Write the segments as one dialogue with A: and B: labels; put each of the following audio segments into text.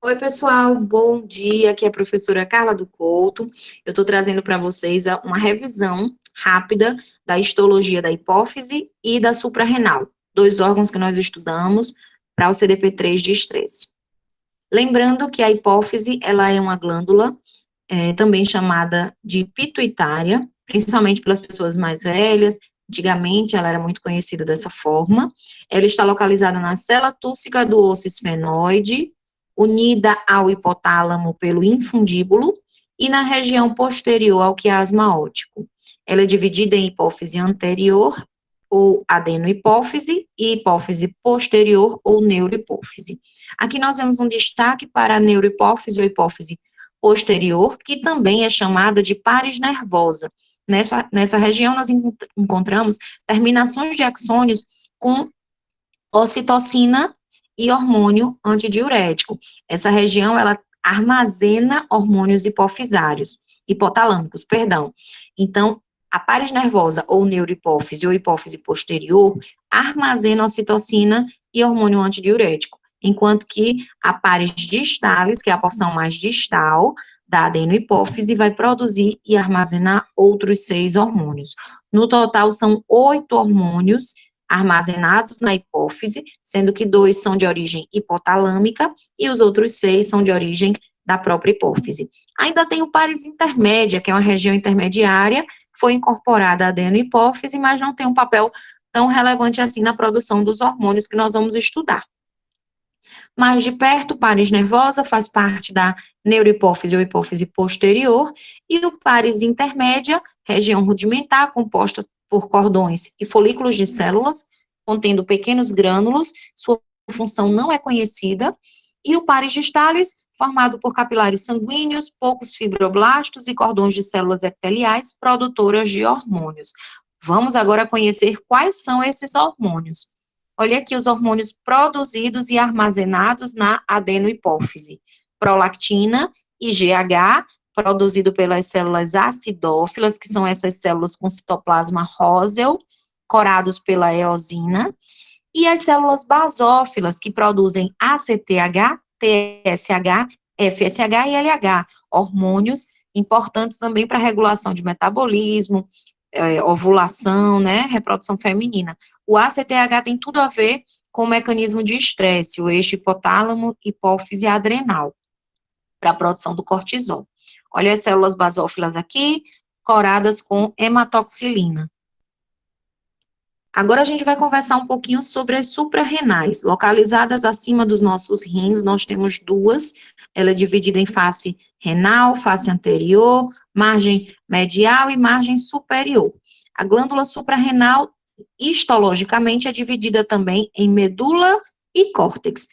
A: Oi, pessoal, bom dia. Aqui é a professora Carla do Couto. Eu estou trazendo para vocês uma revisão rápida da histologia da hipófise e da suprarrenal, dois órgãos que nós estudamos para o CDP-3 de estresse. Lembrando que a hipófise, ela é uma glândula, também chamada de pituitária, principalmente pelas pessoas mais velhas. Antigamente, ela era muito conhecida dessa forma. Ela está localizada na célula túrcica do osso esfenoide, unida ao hipotálamo pelo infundíbulo e na região posterior ao quiasma óptico. Ela é dividida em hipófise anterior, ou adenohipófise, e hipófise posterior, ou neurohipófise. Aqui nós vemos um destaque para a neurohipófise ou hipófise posterior, que também é chamada de pares nervosa. Nessa região nós encontramos terminações de axônios com ocitocina e hormônio antidiurético. Essa região, ela armazena hormônios hipotalâmicos, perdão. Então, a pares nervosa, ou neurohipófise, ou hipófise posterior, armazena ocitocina e hormônio antidiurético, enquanto que a pares distales, que é a porção mais distal da adenohipófise, vai produzir e armazenar outros 6 hormônios. No total, são 8 hormônios armazenados na hipófise, sendo que 2 são de origem hipotalâmica e os outros 6 são de origem da própria hipófise. Ainda tem o pares intermédia, que é uma região intermediária, foi incorporada à adenohipófise, mas não tem um papel tão relevante assim na produção dos hormônios que nós vamos estudar. Mais de perto, o pares nervosa faz parte da neurohipófise ou hipófise posterior, e o pares intermédia, região rudimentar, composta por cordões e folículos de células, contendo pequenos grânulos, sua função não é conhecida, e o pares distalis, formado por capilares sanguíneos, poucos fibroblastos e cordões de células epiteliais produtoras de hormônios. Vamos agora conhecer quais são esses hormônios. Olha aqui os hormônios produzidos e armazenados na adenohipófise. Prolactina e GH, produzido pelas células acidófilas, que são essas células com citoplasma róseo, corados pela eosina, e as células basófilas, que produzem ACTH, TSH, FSH e LH, hormônios importantes também para a regulação de metabolismo, ovulação, né, reprodução feminina. O ACTH tem tudo a ver com o mecanismo de estresse, o eixo hipotálamo, hipófise adrenal, para a produção do cortisol. Olha as células basófilas aqui, coradas com hematoxilina. Agora a gente vai conversar um pouquinho sobre as suprarrenais. Localizadas acima dos nossos rins, nós temos duas. Ela é dividida em face renal, face anterior, margem medial e margem superior. A glândula suprarrenal, histologicamente, é dividida também em medula e córtex.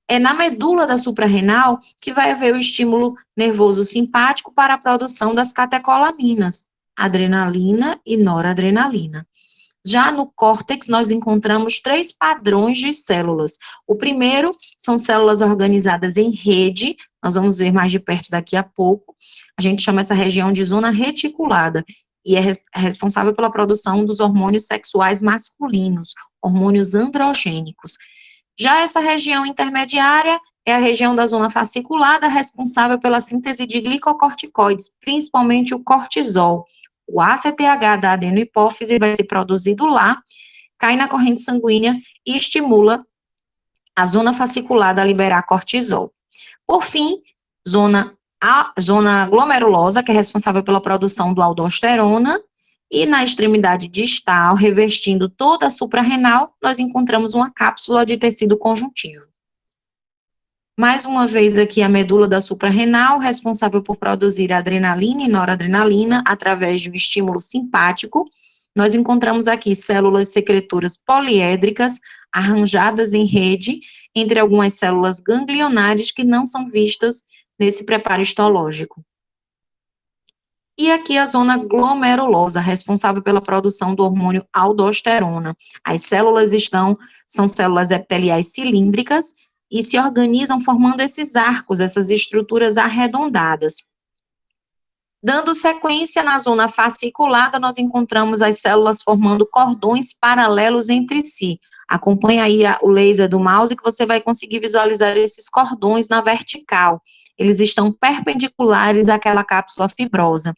A: É na medula da suprarrenal que vai haver o estímulo nervoso simpático para a produção das catecolaminas, adrenalina e noradrenalina. Já no córtex, nós encontramos 3 padrões de células. O primeiro são células organizadas em rede, nós vamos ver mais de perto daqui a pouco. A gente chama essa região de zona reticulada, e é responsável pela produção dos hormônios sexuais masculinos, hormônios androgênicos. Já essa região intermediária é a região da zona fasciculada, responsável pela síntese de glicocorticoides, principalmente o cortisol. O ACTH da adenohipófise vai ser produzido lá, cai na corrente sanguínea e estimula a zona fasciculada a liberar cortisol. Por fim, zona glomerulosa, que é responsável pela produção do aldosterona, e na extremidade distal, revestindo toda a suprarrenal, nós encontramos uma cápsula de tecido conjuntivo. Mais uma vez aqui a medula da suprarrenal, responsável por produzir adrenalina e noradrenalina através de um estímulo simpático. Nós encontramos aqui células secretoras poliédricas arranjadas em rede entre algumas células ganglionares que não são vistas nesse preparo histológico. E aqui a zona glomerulosa, responsável pela produção do hormônio aldosterona. As células são células epiteliais cilíndricas e se organizam formando esses arcos, essas estruturas arredondadas. Dando sequência na zona fasciculada, nós encontramos as células formando cordões paralelos entre si. Acompanha aí o laser do mouse que você vai conseguir visualizar esses cordões na vertical. Eles estão perpendiculares àquela cápsula fibrosa.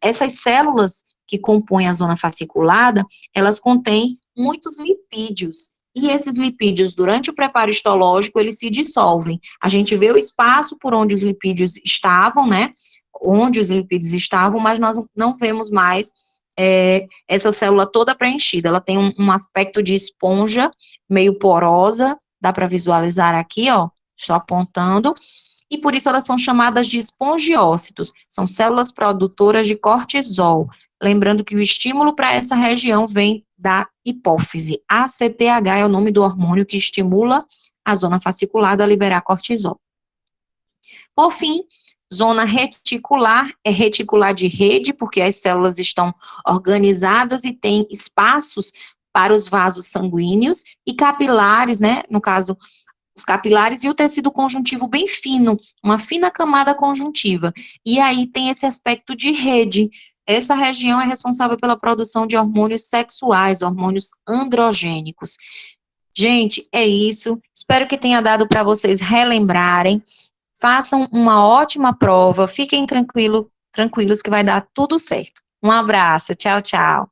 A: Essas células que compõem a zona fasciculada, elas contêm muitos lipídios. E esses lipídios, durante o preparo histológico, eles se dissolvem. A gente vê o espaço por onde os lipídios estavam, né? Onde os lipídios estavam, mas nós não vemos mais essa célula toda preenchida. Ela tem um aspecto de esponja, meio porosa, dá para visualizar aqui, ó, estou apontando, e por isso elas são chamadas de espongiócitos, são células produtoras de cortisol. Lembrando que o estímulo para essa região vem da hipófise. ACTH é o nome do hormônio que estimula a zona fasciculada a liberar cortisol. Por fim, zona reticular é reticular de rede, porque as células estão organizadas e têm espaços para os vasos sanguíneos, e capilares, né, no caso, os capilares e o tecido conjuntivo bem fino, uma fina camada conjuntiva. E aí tem esse aspecto de rede. Essa região é responsável pela produção de hormônios sexuais, hormônios androgênicos. Gente, é isso. Espero que tenha dado para vocês relembrarem. Façam uma ótima prova, fiquem tranquilos que vai dar tudo certo. Um abraço, tchau, tchau.